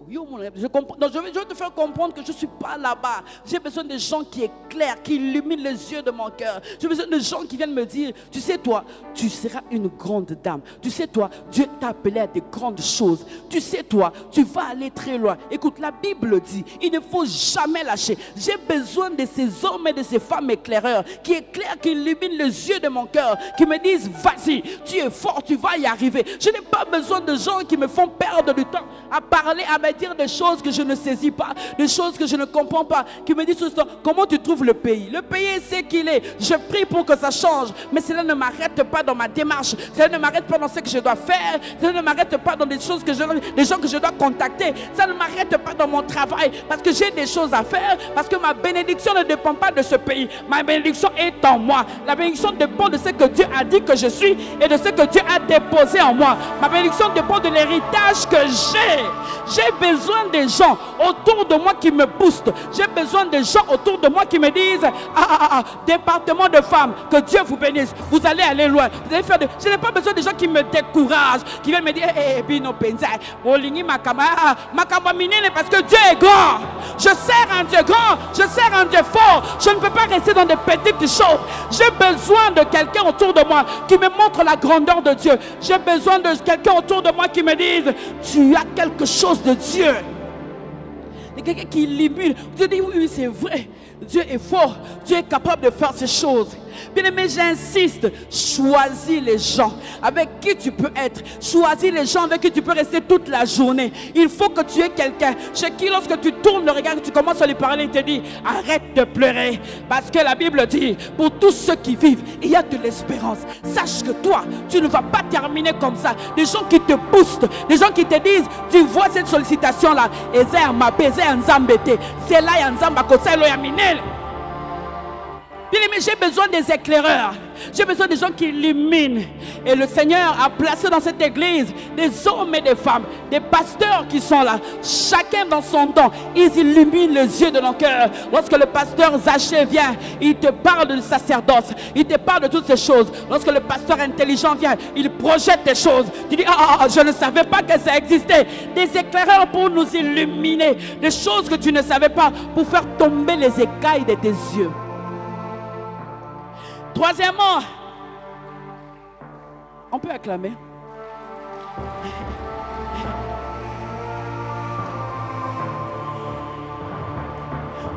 Je vais te faire comprendre que je ne suis pas là-bas. J'ai besoin de gens qui éclairent, qui illuminent les yeux de mon cœur. J'ai besoin de gens qui viennent me dire, tu sais toi, tu seras une grande dame. Tu sais toi, Dieu t'a appelé à des grandes choses. Tu sais toi, tu vas aller très loin. Écoute, la Bible dit, il ne faut jamais lâcher. J'ai besoin de ces hommes et de ces femmes éclaireurs qui éclairent, qui illuminent les yeux de mon cœur, qui me disent, vas-y, tu es fort, tu vas y arriver. Je n'ai pas besoin de gens qui me font perdre du temps à parler, à me dire des choses que je ne saisis pas, des choses que je ne comprends pas, qui me disent tout le temps, comment tu trouves le pays? Le pays c'est qu'il est. Je prie pour que ça change, mais cela ne m'arrête pas dans ma démarche, cela ne m'arrête pas dans ce que je dois faire, cela ne m'arrête pas dans des choses que des gens que je dois contacter, ça ne m'arrête pas dans mon travail, parce que j'ai des choses à faire, parce que ma bénédiction ne dépend pas de ce pays, ma bénédiction est en moi. La bénédiction dépend de ce que Dieu a dit que je suis et de ce que Dieu a déposé en moi. Ma bénédiction dépend de l'héritage que j'ai. J'ai besoin des gens autour de moi qui me boostent. J'ai besoin des gens autour de moi qui me disent, département de femmes, que Dieu vous bénisse, vous allez aller loin, vous allez faire de... Je n'ai pas besoin des gens qui me découragent, qui viennent me dire, Bino Penza, parce que Dieu est grand. Je sers un Dieu grand, je sers un Dieu fort. Je ne peux pas rester dans des petites choses. J'ai besoin de quelqu'un autour de moi qui me montre la grandeur de Dieu. J'ai besoin de quelqu'un autour de moi qui me dise, tu as quelque chose de Dieu. Il y a quelqu'un qui illumine. Dieu dit, oui, c'est vrai. Dieu est fort. Dieu est capable de faire ces choses. Bien aimé, j'insiste, choisis les gens avec qui tu peux être. Choisis les gens avec qui tu peux rester toute la journée. Il faut que tu aies quelqu'un chez qui lorsque tu tournes le regard, tu commences à lui parler, il te dit, arrête de pleurer. Parce que la Bible dit, pour tous ceux qui vivent, il y a de l'espérance. Sache que toi, tu ne vas pas terminer comme ça. Des gens qui te boostent, des gens qui te disent, tu vois cette sollicitation-là, c'est là, j'ai besoin des éclaireurs. J'ai besoin des gens qui illuminent. Et le Seigneur a placé dans cette église des hommes et des femmes, des pasteurs qui sont là. Chacun dans son temps, ils illuminent les yeux de nos cœurs. Lorsque le pasteur Zaché vient, il te parle du sacerdoce. Il te parle de toutes ces choses. Lorsque le pasteur intelligent vient, il projette des choses. Tu dis, je ne savais pas que ça existait. Des éclaireurs pour nous illuminer. Des choses que tu ne savais pas pour faire tomber les écailles de tes yeux. Troisièmement, on peut acclamer.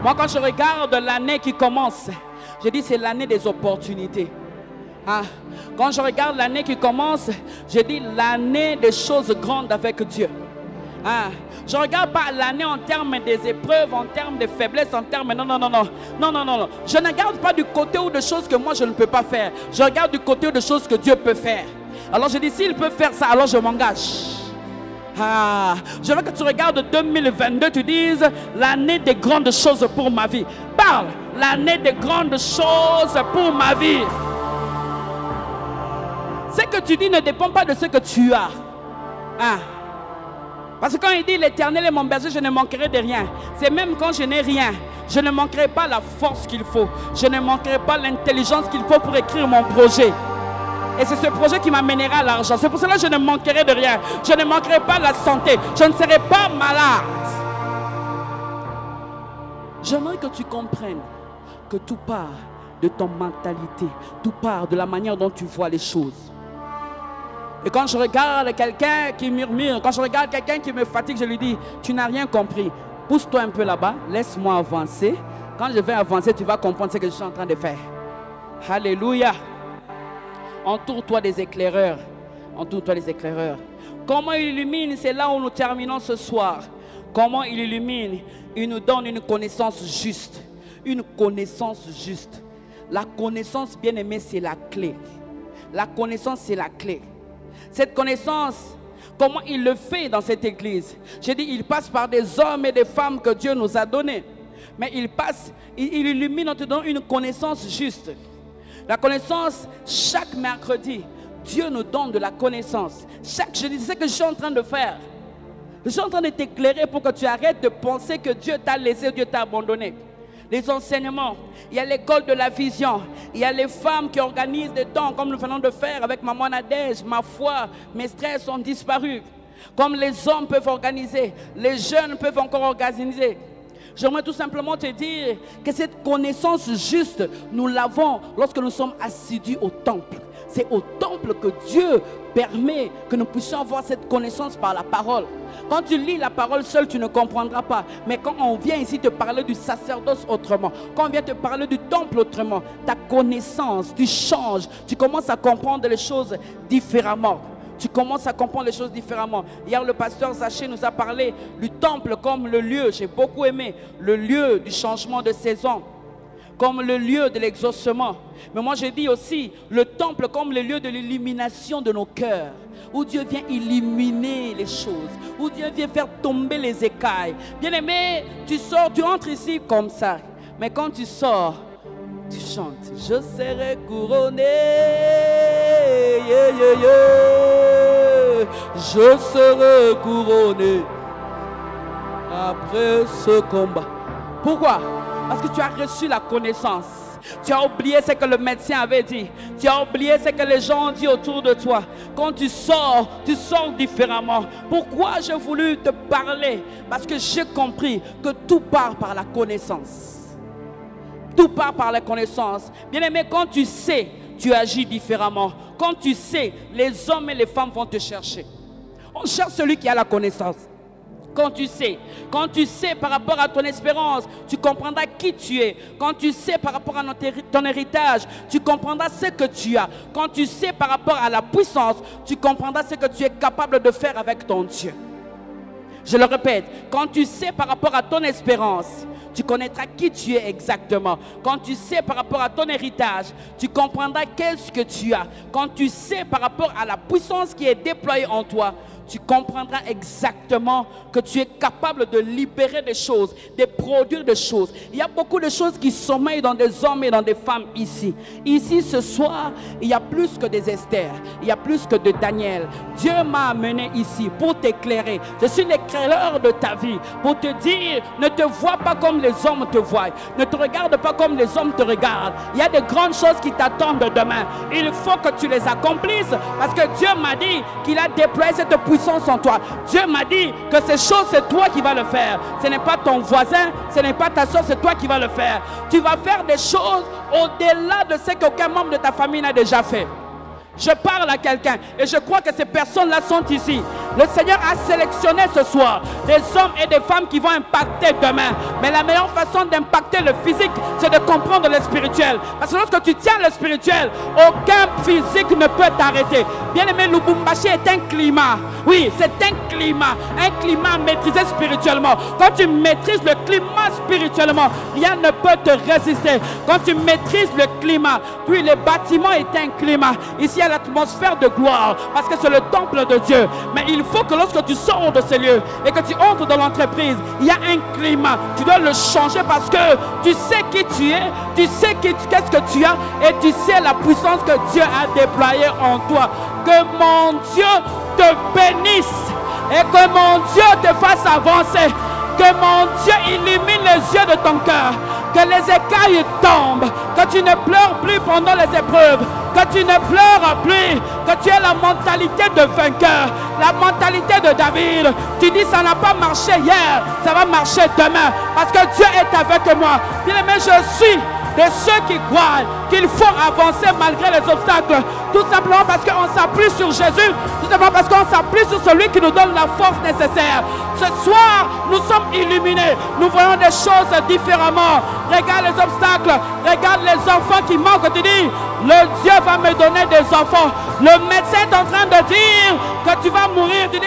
Moi, quand je regarde l'année qui commence, je dis c'est l'année des opportunités. Quand je regarde l'année qui commence, je dis l'année des choses grandes avec Dieu. Je ne regarde pas l'année en termes des épreuves, en termes de faiblesses, en termes... Non. Je ne regarde pas du côté ou de choses que moi je ne peux pas faire. Je regarde du côté ou de choses que Dieu peut faire. Alors je dis, s'il peut faire ça, alors je m'engage. Je veux que tu regardes 2022, tu dises l'année des grandes choses pour ma vie. Parle, l'année des grandes choses pour ma vie. Ce que tu dis ne dépend pas de ce que tu as. Parce que quand il dit l'Éternel est mon berger, je ne manquerai de rien. C'est même quand je n'ai rien, je ne manquerai pas la force qu'il faut. Je ne manquerai pas l'intelligence qu'il faut pour écrire mon projet. Et c'est ce projet qui m'amènera à l'argent. C'est pour cela que je ne manquerai de rien. Je ne manquerai pas la santé. Je ne serai pas malade. J'aimerais que tu comprennes que tout part de ton mentalité. Tout part de la manière dont tu vois les choses. Et quand je regarde quelqu'un qui murmure, quand je regarde quelqu'un qui me fatigue, je lui dis, tu n'as rien compris. Pousse-toi un peu là-bas, laisse-moi avancer. Quand je vais avancer, tu vas comprendre ce que je suis en train de faire. Alléluia. Entoure-toi des éclaireurs. Entoure-toi des éclaireurs. Comment il illumine? C'est là où nous terminons ce soir. Comment il illumine? Il nous donne une connaissance juste. Une connaissance juste. La connaissance, bien aimée, c'est la clé. La connaissance, c'est la clé. Cette connaissance, comment il le fait dans cette église? J'ai dit, il passe par des hommes et des femmes que Dieu nous a donnés. Mais il illumine en te donnant une connaissance juste. La connaissance, chaque mercredi, Dieu nous donne de la connaissance. Chaque jeudi, c'est ce que je suis en train de faire. Je suis en train de t'éclairer pour que tu arrêtes de penser que Dieu t'a laissé, Dieu t'a abandonné. Les enseignements, il y a l'école de la vision, il y a les femmes qui organisent des temps comme nous venons de faire avec Maman Nadège. Ma foi, mes stress ont disparu. Comme les hommes peuvent organiser, les jeunes peuvent encore organiser. J'aimerais tout simplement te dire que cette connaissance juste, nous l'avons lorsque nous sommes assidus au temple. C'est au temple que Dieu permet que nous puissions avoir cette connaissance par la parole. Quand tu lis la parole seule, tu ne comprendras pas. Mais quand on vient ici te parler du sacerdoce autrement, quand on vient te parler du temple autrement, ta connaissance, tu changes, tu commences à comprendre les choses différemment. Tu commences à comprendre les choses différemment. Hier, le pasteur Zaché nous a parlé du temple comme le lieu, j'ai beaucoup aimé, le lieu du changement de saison, comme le lieu de l'exaucement. Mais moi, je dis aussi le temple comme le lieu de l'illumination de nos cœurs, où Dieu vient illuminer les choses, où Dieu vient faire tomber les écailles. Bien-aimé, tu sors, tu entres ici comme ça. Mais quand tu sors, tu chantes. Je serai couronné, yeah, yeah, yeah. Je serai couronné après ce combat. Pourquoi? Parce que tu as reçu la connaissance. Tu as oublié ce que le médecin avait dit. Tu as oublié ce que les gens ont dit autour de toi. Quand tu sors différemment. Pourquoi j'ai voulu te parler? Parce que j'ai compris que tout part par la connaissance. Tout part par la connaissance. Bien-aimé, quand tu sais, tu agis différemment. Quand tu sais, les hommes et les femmes vont te chercher. On cherche celui qui a la connaissance. Quand tu sais par rapport à ton espérance, tu comprendras qui tu es. Quand tu sais par rapport à ton héritage, tu comprendras ce que tu as. Quand tu sais par rapport à la puissance, tu comprendras ce que tu es capable de faire avec ton Dieu. Je le répète, quand tu sais par rapport à ton espérance, tu connaîtras qui tu es exactement. Quand tu sais par rapport à ton héritage, tu comprendras qu'est-ce que tu as. Quand tu sais par rapport à la puissance qui est déployée en toi, tu comprendras exactement que tu es capable de libérer des choses, de produire des choses. Il y a beaucoup de choses qui sommeillent dans des hommes et dans des femmes ici. Ici, ce soir, il y a plus que des Esther, il y a plus que de Daniel. Dieu m'a amené ici pour t'éclairer. Je suis l'éclaireur de ta vie, pour te dire, ne te vois pas comme les hommes te voient. Ne te regarde pas comme les hommes te regardent. Il y a de grandes choses qui t'attendent demain. Il faut que tu les accomplisses parce que Dieu m'a dit qu'il a déployé cette puissance en toi. Dieu m'a dit que ces choses, c'est toi qui vas le faire. Ce n'est pas ton voisin, ce n'est pas ta soeur, c'est toi qui vas le faire. Tu vas faire des choses au-delà de ce qu'aucun membre de ta famille n'a déjà fait. Je parle à quelqu'un et je crois que ces personnes-là sont ici. Le Seigneur a sélectionné ce soir des hommes et des femmes qui vont impacter demain. Mais la meilleure façon d'impacter le physique, c'est de comprendre le spirituel. Parce que lorsque tu tiens le spirituel, aucun physique ne peut t'arrêter. Bien-aimé, Lubumbashi est un climat. Oui, c'est un climat maîtrisé spirituellement. Quand tu maîtrises le climat spirituellement, rien ne peut te résister. Quand tu maîtrises le climat, puis les bâtiments est un climat. Ici, il y a l'atmosphère de gloire, parce que c'est le temple de Dieu. Mais il faut que lorsque tu sors de ces lieux et que tu entres dans l'entreprise, il y a un climat. Tu dois le changer parce que tu sais qui tu es, tu sais qu'est-ce que tu as et tu sais la puissance que Dieu a déployée en toi. Que mon Dieu te bénisse et que mon Dieu te fasse avancer. Que mon Dieu illumine les yeux de ton cœur. Que les écailles tombent. Que tu ne pleures plus pendant les épreuves. Que tu ne pleures plus. Que tu aies la mentalité de vainqueur. La mentalité de David. Tu dis ça n'a pas marché hier. Ça va marcher demain. Parce que Dieu est avec moi. Bien-aimé, je suis de ceux qui croient qu'il faut avancer malgré les obstacles. Tout simplement parce qu'on s'appuie sur Jésus. Tout simplement parce qu'on s'appuie sur celui qui nous donne la force nécessaire. Ce soir, nous sommes illuminés. Nous voyons des choses différemment. Regarde les obstacles. Regarde les enfants qui manquent. Tu dis, le Dieu va me donner des enfants. Le médecin est en train de dire que tu vas mourir. Tu dis,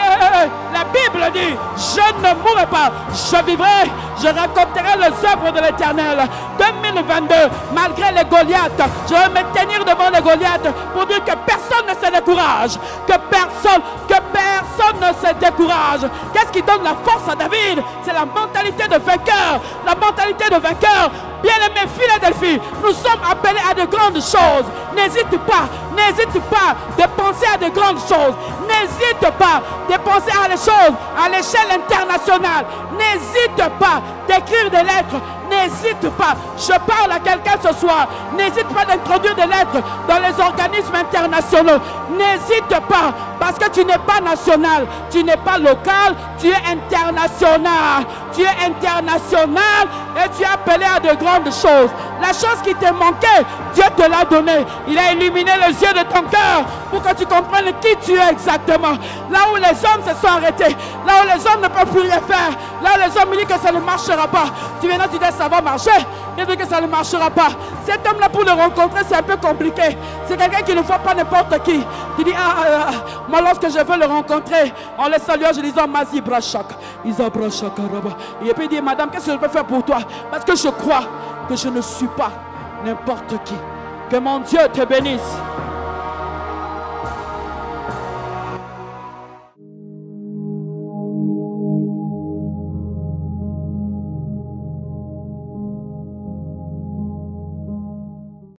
la Bible dit, je ne mourrai pas. Je vivrai. Je raconterai les œuvres de l'Éternel. 2022, malgré les Goliaths, je vais me tenir devant les Goliaths pour dire que personne ne se décourage. Que personne ne se décourage. Qu'est-ce qui donne la force à David? C'est la mentalité de vainqueur. La mentalité de vainqueur. Bien-aimés, Philadelphie, nous sommes appelés à de grandes choses. N'hésite pas de penser à de grandes choses. N'hésite pas de penser à des choses à l'échelle internationale. N'hésite pas d'écrire des lettres. N'hésite pas. Je parle à quelqu'un ce soir. N'hésite pas d'introduire des lettres dans les organismes internationaux. N'hésite pas. Parce que tu n'es pas national. Tu n'es pas local. Tu es international. Tu es international. Et tu es appelé à de grandes choses. La chose qui te manquait, Dieu te l'a donné. Il a illuminé les yeux de ton cœur pour que tu comprennes qui tu es exactement. Là où les hommes se sont arrêtés. Là où les hommes ne peuvent plus rien faire. Là où les hommes disent que ça ne marchera pas. Tu viens là, tu dis ça va marcher. Tu dis que ça ne marchera pas. Cet homme-là, pour le rencontrer, c'est un peu compliqué. C'est quelqu'un qui ne voit pas n'importe qui. Tu dis, moi, lorsque je veux le rencontrer, en le saluant, je dis, Mazi Brachak. Et puis il dit, madame, qu'est-ce que je peux faire pour toi? Parce que je crois que je ne suis pas n'importe qui. Que mon Dieu te bénisse.